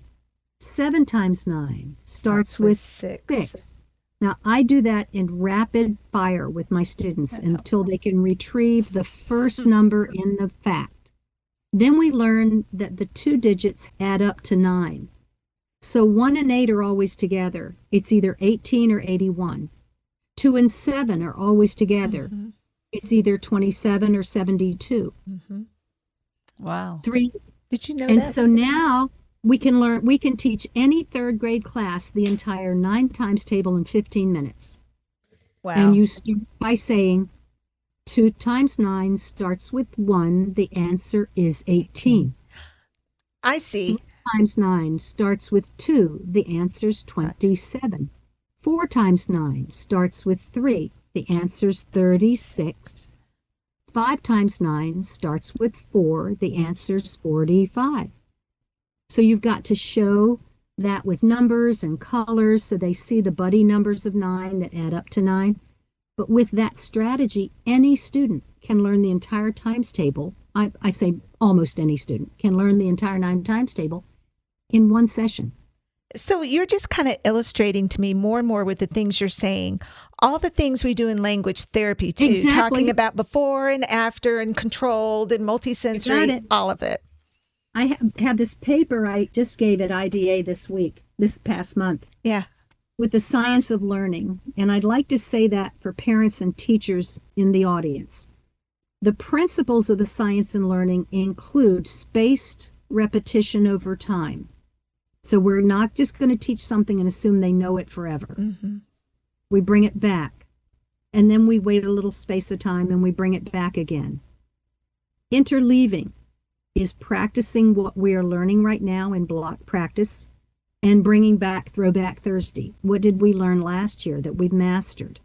7 times 9 starts with 6. Now, I do that in rapid fire with my students until they can retrieve the first number in the fact. Then we learn that the 2 digits add up to 9. So 1 and 8 are always together. It's either 18 or 81. 2 and 7 are always together. Mm-hmm. It's either 27 or 72. Mm-hmm. Wow. 3 Did you know And that? so now we can teach any third grade class the entire 9 times table in 15 minutes. Wow. And you start by saying 2 times 9 starts with 1. The answer is 18. I see. 3 times 9 starts with 2. The answer's 27. 4 times 9 starts with 3. The answer's 36. 5 times 9 starts with 4. The answer's 45. So you've got to show that with numbers and colors so they see the buddy numbers of 9 that add up to 9. But with that strategy, any student can learn the entire times table. I say almost any student can learn the entire 9 times table in one session. So you're just kind of illustrating to me more and more with the things you're saying, all the things we do in language therapy too, Exactly. talking about before and after and controlled and multisensory, all of it. I have this paper I just gave at IDA this past month. Yeah. With the science of learning. And I'd like to say that for parents and teachers in the audience. The principles of the science and learning include spaced repetition over time. So we're not just going to teach something and assume they know it forever. Mm-hmm. We bring it back. And then we wait a little space of time and we bring it back again. Interleaving is practicing what we are learning right now in block practice and bringing back Throwback Thursday. What did we learn last year that we've mastered?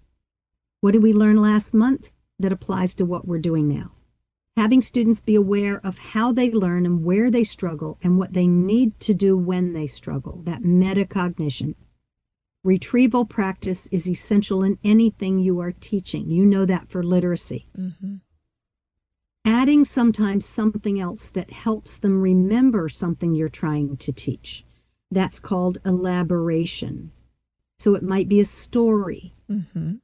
What did we learn last month that applies to what we're doing now? Having students be aware of how they learn and where they struggle and what they need to do when they struggle, that metacognition. Retrieval practice is essential in anything you are teaching. You know that for literacy. Mm-hmm. Adding sometimes something else that helps them remember something you're trying to teach. That's called elaboration. So it might be a story. Mm-hmm.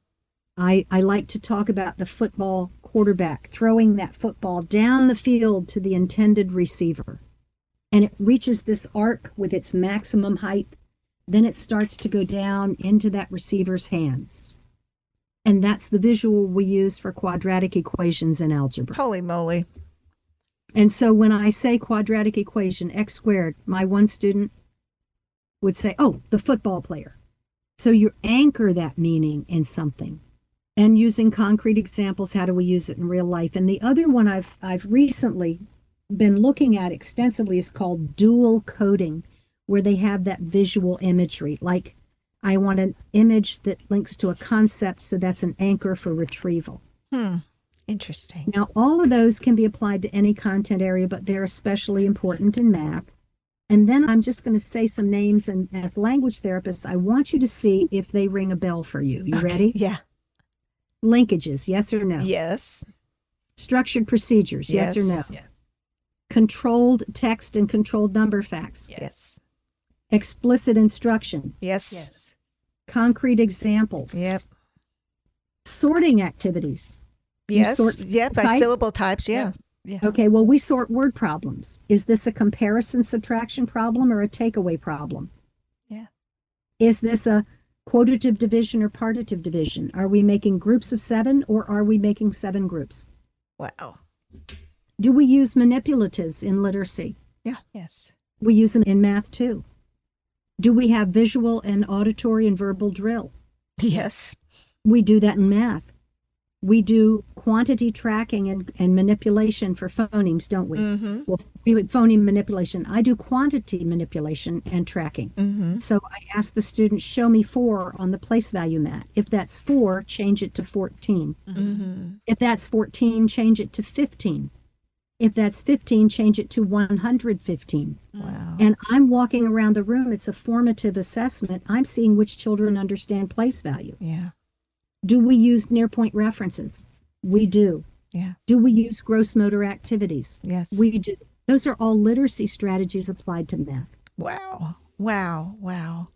I like to talk about the football quarterback throwing that football down the field to the intended receiver. And it reaches this arc with its maximum height. Then it starts to go down into that receiver's hands. And that's the visual we use for quadratic equations in algebra. Holy moly. And so when I say quadratic equation, x squared, my one student would say, oh, the football player. So you anchor that meaning in something. And using concrete examples, how do we use it in real life? And the other one I've recently been looking at extensively is called dual coding, where they have that visual imagery. Like, I want an image that links to a concept, so that's an anchor for retrieval. Interesting. Now, all of those can be applied to any content area, but they're especially important in math. And then I'm just going to say some names, and as language therapists, I want you to see if they ring a bell for you. You ready? Yeah. Linkages, yes or no? Yes. Structured procedures, yes or no? Yes. Controlled text and controlled number facts. Yes. Explicit instruction. Yes. Yes. Concrete examples. Yep. Sorting activities. Do you Yes. sort By type? syllable types. Yeah. Yeah. Okay, well, we sort word problems. Is this a comparison subtraction problem or a takeaway problem? Yeah. Is this a quotative division or partitive division? Are we making groups of 7 or are we making 7 groups? Wow. Do we use manipulatives in literacy? Yes. We use them in math too. Do we have visual and auditory and verbal drill? Yes. We do that in math. We do quantity tracking and manipulation for phonemes, don't we? Mm-hmm. Well, we would phoneme manipulation. I do quantity manipulation and tracking. Mm-hmm. So I ask the student, show me 4 on the place value mat. If that's 4, change it to 14. Mm-hmm. If that's 14, change it to 15. If that's 15, change it to 115. Wow. And I'm walking around the room. It's a formative assessment. I'm seeing which children understand place value. Yeah. Do we use near point references? We do. Yeah. Do we use gross motor activities? Yes. We do. Those are all literacy strategies applied to math. Wow. Wow. Wow.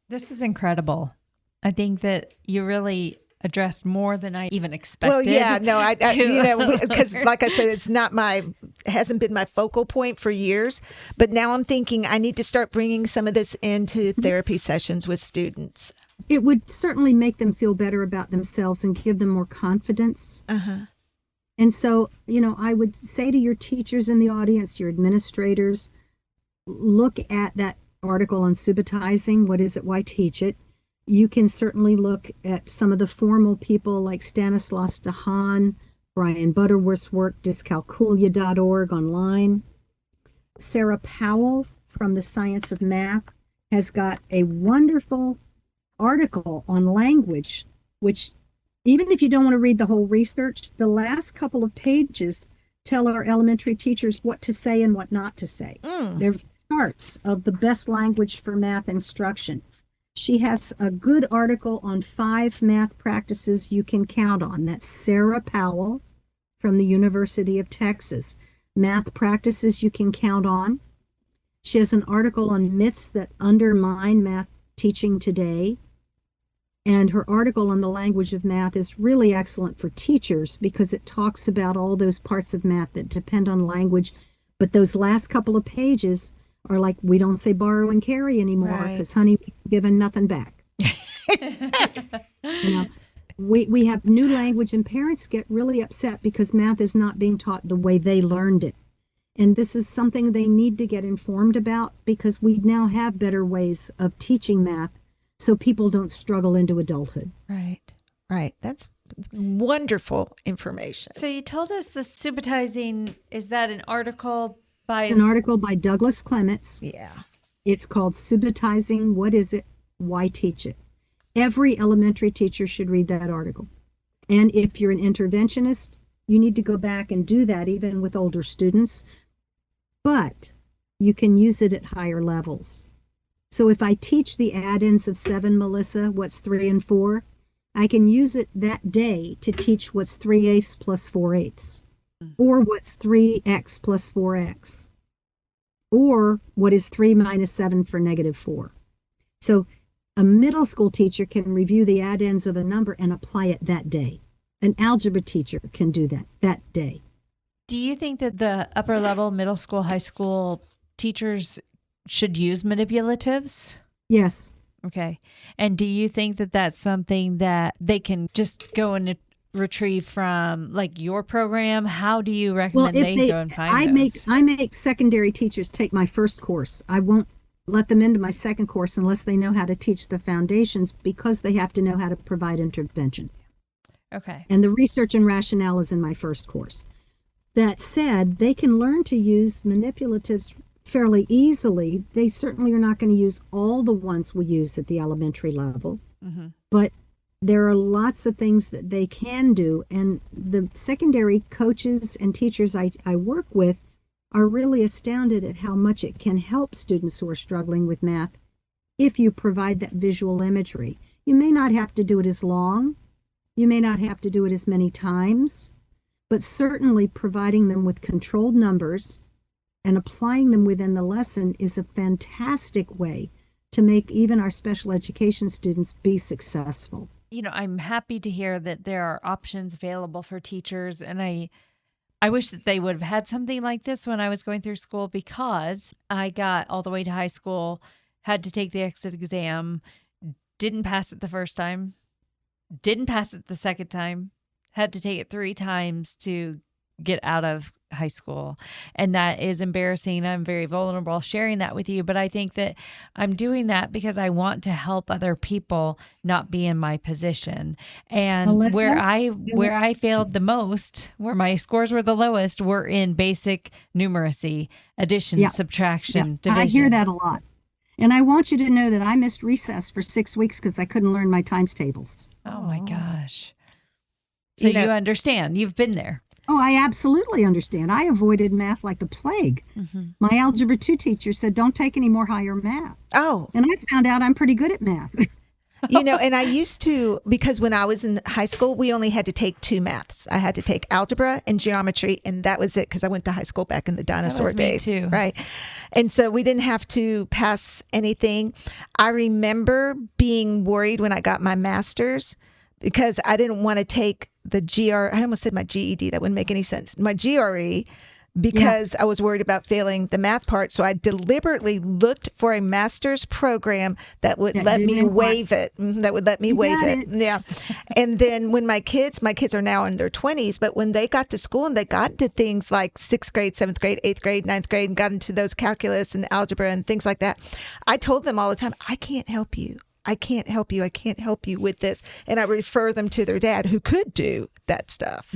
This is incredible. I think that you really addressed more than I even expected. Well, yeah, no, I because learn. like I said, hasn't been my focal point for years. But now I'm thinking I need to start bringing some of this into therapy sessions with students. It would certainly make them feel better about themselves and give them more confidence. Uh-huh. And so, I would say to your teachers in the audience, your administrators, look at that article on subitizing. What is it? Why teach it? You can certainly look at some of the formal people like Stanislaus Dehaene, Brian Butterworth's work, dyscalculia.org online. Sarah Powell from the Science of Math has got a wonderful article on language, which even if you don't want to read the whole research, the last couple of pages tell our elementary teachers what to say and what not to say. They're charts of the best language for math instruction. She has a good article on 5 math practices you can count on. That's Sarah Powell from the University of Texas. Math practices you can count on. She has an article on myths that undermine math teaching today. And her article on the language of math is really excellent for teachers because it talks about all those parts of math that depend on language. But those last couple of pages are like, we don't say borrow and carry anymore because, honey, we've given nothing back. We have new language and parents get really upset because math is not being taught the way they learned it. And this is something they need to get informed about because we now have better ways of teaching math so people don't struggle into adulthood. Right. That's wonderful information. So you told us the subitizing, is that an article by? An article by Douglas Clements. Yeah. It's called Subitizing. What is it? Why teach it? Every elementary teacher should read that article. And if you're an interventionist, you need to go back and do that even with older students. But you can use it at higher levels. So if I teach the add-ins of 7, Melissa, what's 3 and 4, I can use it that day to teach what's 3/8 plus 4/8, or what's 3x plus 4x, or what is 3 minus 7 for -4. So a middle school teacher can review the add-ins of a number and apply it that day. An algebra teacher can do that day. Do you think that the upper level, middle school, high school teachers should use manipulatives? Yes. Okay. And do you think that that's something that they can just go and retrieve from like your program? How do you recommend they go and find those? I make secondary teachers take my first course. I won't let them into my second course unless they know how to teach the foundations because they have to know how to provide intervention. Okay. And the research and rationale is in my first course. That said, they can learn to use manipulatives fairly easily. They certainly are not going to use all the ones we use at the elementary level, but there are lots of things that they can do. And the secondary coaches and teachers I work with are really astounded at how much it can help students who are struggling with math if you provide that visual imagery. You may not have to do it as long. You may not have to do it as many times, but certainly providing them with controlled numbers and applying them within the lesson is a fantastic way to make even our special education students be successful. I'm happy to hear that there are options available for teachers. And I wish that they would have had something like this when I was going through school, because I got all the way to high school, had to take the exit exam, didn't pass it the first time, didn't pass it the second time, had to take it 3 times to get out of high school. And that is embarrassing. I'm very vulnerable sharing that with you, but I think that I'm doing that because I want to help other people not be in my position. And where I failed the most, where my scores were the lowest, were in basic numeracy, addition, subtraction, division. I hear that a lot. And I want you to know that I missed recess for 6 weeks because I couldn't learn my times tables. Oh my gosh. So you understand. You've been there. Oh, I absolutely understand. I avoided math like the plague. My Algebra 2 teacher said, don't take any more higher math. Oh. And I found out I'm pretty good at math. And I used to, because when I was in high school, we only had to take 2 maths. I had to take algebra and geometry, and that was it, because I went to high school back in the dinosaur days. Me too. Right. And so we didn't have to pass anything. I remember being worried when I got my master's because I didn't want to take the I almost said my GED. That wouldn't make any sense. My GRE, because I was worried about failing the math part. So I deliberately looked for a master's program that would let me waive it. That would let me waive it. Yeah. And then when my kids are now in their 20s, but when they got to school and they got into things like 6th grade, 7th grade, 8th grade, 9th grade, and got into those calculus and algebra and things like that, I told them all the time, I can't help you. I can't help you. I can't help you with this. And I refer them to their dad who could do that stuff.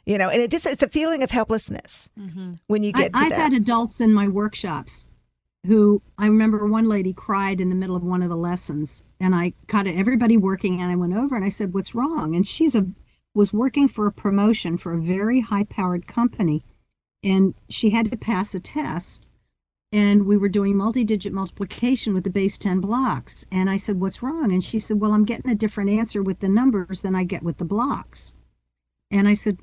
You know, and it's a feeling of helplessness when you get to I've that. had adults in my workshops who, I remember one lady cried in the middle of one of the lessons, and I caught everybody working, and I went over and I said, what's wrong? And was working for a promotion for a very high-powered company, and she had to pass a test, and we were doing multi-digit multiplication with the base 10 blocks. And I said, what's wrong? And she said, well, I'm getting a different answer with the numbers than I get with the blocks. And I said,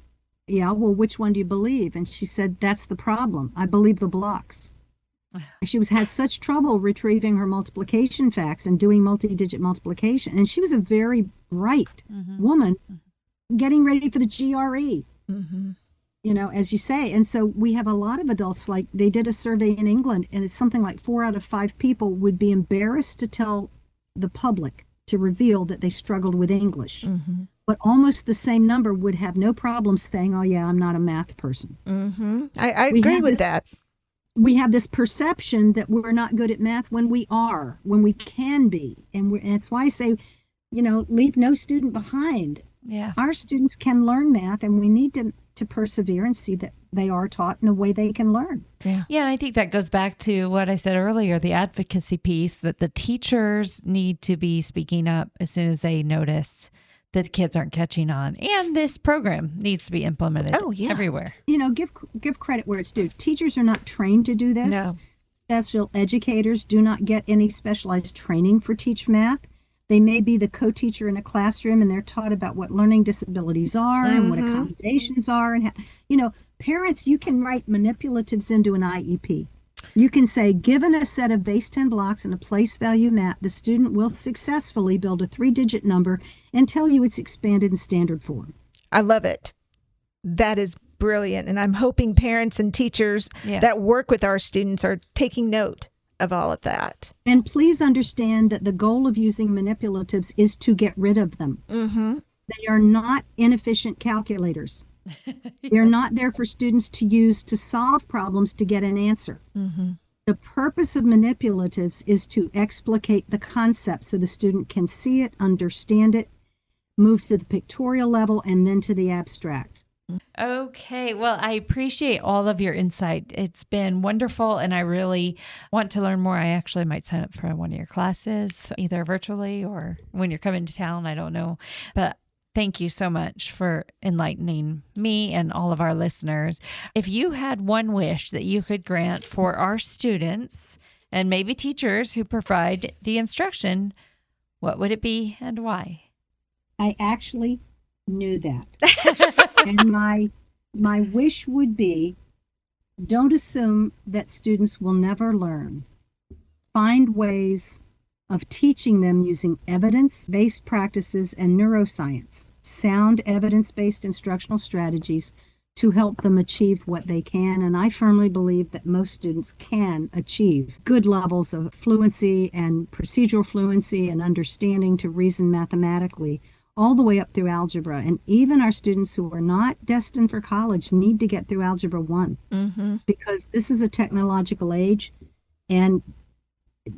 yeah, well, which one do you believe? And she said, that's the problem. I believe the blocks. She had such trouble retrieving her multiplication facts and doing multi-digit multiplication. And she was a very bright woman getting ready for the GRE, you know, as you say. And so we have a lot of adults, like they did a survey in England, and it's something like 4 out of 5 people would be embarrassed to tell the public, to reveal that they struggled with English. But almost the same number would have no problem saying, oh, yeah, I'm not a math person. I agree with that. We have this perception that we're not good at math when we are, when we can be. And that's why I say, you know, leave no student behind. Yeah. Our students can learn math, and we need to persevere and see that they are taught in a way they can learn. Yeah, and I think that goes back to what I said earlier, the advocacy piece, that the teachers need to be speaking up as soon as they notice that kids aren't catching on. And this program needs to be implemented everywhere. You know, give credit where it's due. Teachers are not trained to do this. No. Special educators do not get any specialized training for teach math. They may be the co-teacher in a classroom, and they're taught about what learning disabilities are and what accommodations are. And, you know, parents, you can write manipulatives into an IEP. You can say, given a set of base 10 blocks and a place value map, the student will successfully build a 3-digit number and tell you it's expanded in standard form. I love it. That is brilliant. And I'm hoping parents and teachers that work with our students are taking note of all of that. And please understand that the goal of using manipulatives is to get rid of them. They are not inefficient calculators. They're not there for students to use to solve problems to get an answer. The purpose of manipulatives is to explicate the concept so the student can see it, understand it, move to the pictorial level, and then to the abstract. Okay. Well, I appreciate all of your insight. It's been wonderful, and I really want to learn more. I actually might sign up for one of your classes, either virtually or when you're coming to town. I don't know. But thank you so much for enlightening me and all of our listeners. If you had one wish that you could grant for our students and maybe teachers who provide the instruction, what would it be and why? I actually knew that. And my wish would be, don't assume that students will never learn. Find ways of teaching them using evidence-based practices and neuroscience, sound evidence-based instructional strategies to help them achieve what they can. And I firmly believe that most students can achieve good levels of fluency and procedural fluency and understanding to reason mathematically, all the way up through algebra. And even our students who are not destined for college need to get through Algebra 1 because this is a technological age, and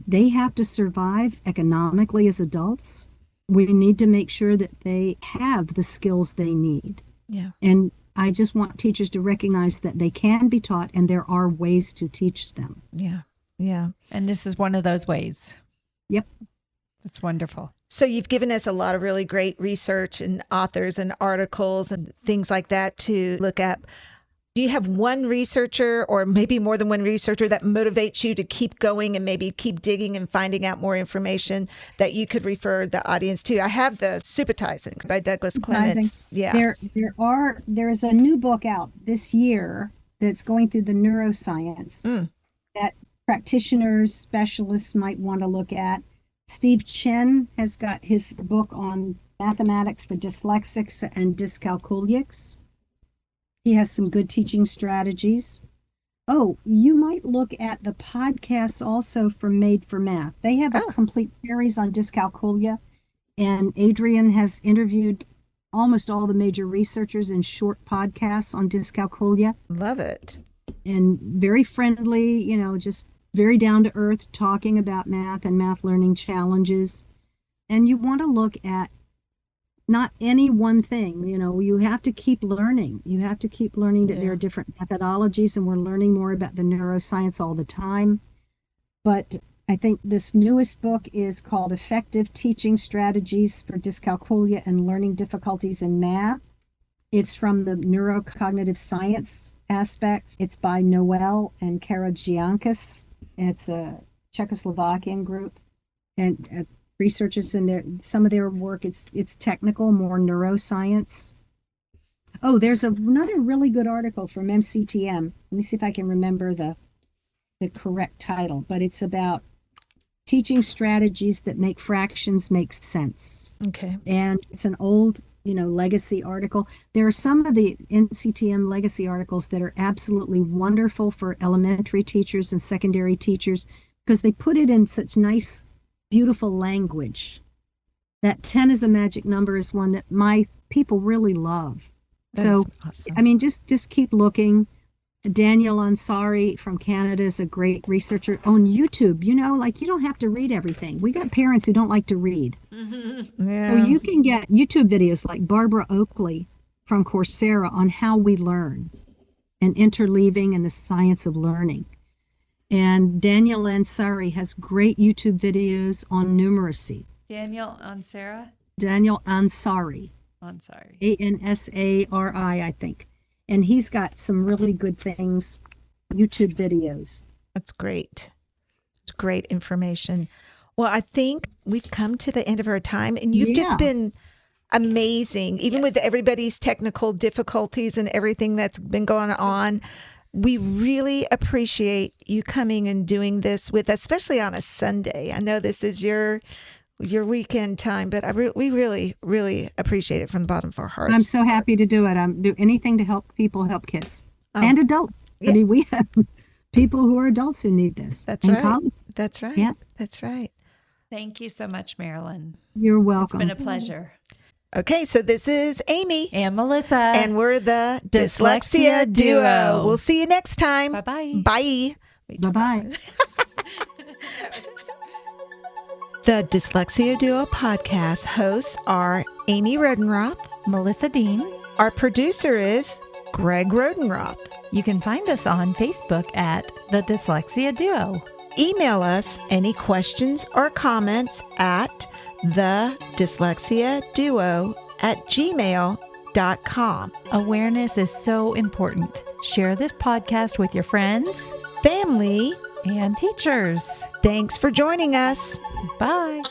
they have to survive economically as adults. We need to make sure that they have the skills they need. Yeah. And I just want teachers to recognize that they can be taught, and there are ways to teach them. Yeah. Yeah. And this is one of those ways. Yep. That's wonderful. So you've given us a lot of really great research and authors and articles and things like that to look at. Do you have one researcher or maybe more than one researcher that motivates you to keep going and maybe keep digging and finding out more information that you could refer the audience to? I have the Supertizing by Douglas Clements. Yeah. There is a new book out this year that's going through the neuroscience that practitioners, specialists might want to look at. Steve Chen has got his book on mathematics for dyslexics and dyscalculics. He has some good teaching strategies. Oh, you might look at the podcasts also from Made for Math. They have a complete series on dyscalculia, and Adrian has interviewed almost all the major researchers in short podcasts on dyscalculia. Love it. And very friendly, just very down to earth, talking about math and math learning challenges. And you want to look at not any one thing, you have to keep learning. You have to keep learning that there are different methodologies, and we're learning more about the neuroscience all the time. But I think this newest book is called Effective Teaching Strategies for Dyscalculia and Learning Difficulties in Math. It's from the neurocognitive science aspect. It's by Noel and Karagiankis. It's a Czechoslovakian group, and researchers in there. Some of their work, it's technical, more neuroscience. Oh, there's another really good article from MCTM. Let me see if I can remember the correct title, but it's about teaching strategies that make fractions make sense. Okay. And it's an old, legacy article. There are some of the NCTM legacy articles that are absolutely wonderful for elementary teachers and secondary teachers because they put it in such nice, beautiful language. That 10 is a magic number is one that my people really love. That's awesome. Just keep looking. Daniel Ansari from Canada is a great researcher on YouTube. You don't have to read everything. We got parents who don't like to read. Mm-hmm. Yeah. So you can get YouTube videos like Barbara Oakley from Coursera on how we learn and interleaving and the science of learning. And Daniel Ansari has great YouTube videos on numeracy. Daniel Ansari? Daniel Ansari. Ansari. Ansari, I think. And he's got some really good things, YouTube videos. That's great. It's great information. Well, I think we've come to the end of our time, and you've just been amazing, even with everybody's technical difficulties and everything that's been going on. We really appreciate you coming and doing this with us, especially on a Sunday. I know this is your weekend time, but we really, really appreciate it from the bottom of our hearts. I'm so happy to do it. I'm do anything to help people help kids and adults. Yeah. I mean, we have people who are adults who need this. That's right. College. That's right. Yeah. That's right. Thank you so much, Marilyn. You're welcome. It's been a pleasure. Okay, so this is Amy. And Melissa. And we're the Dyslexia Duo. We'll see you next time. Bye-bye. Bye. Bye-bye. The Dyslexia Duo podcast hosts are Amy Rodenroth, Melissa Dean. Our producer is Greg Rodenroth. You can find us on Facebook at The Dyslexia Duo. Email us any questions or comments at thedyslexiaduo@gmail.com. Awareness is so important. Share this podcast with your friends, family, and teachers. Thanks for joining us. Bye.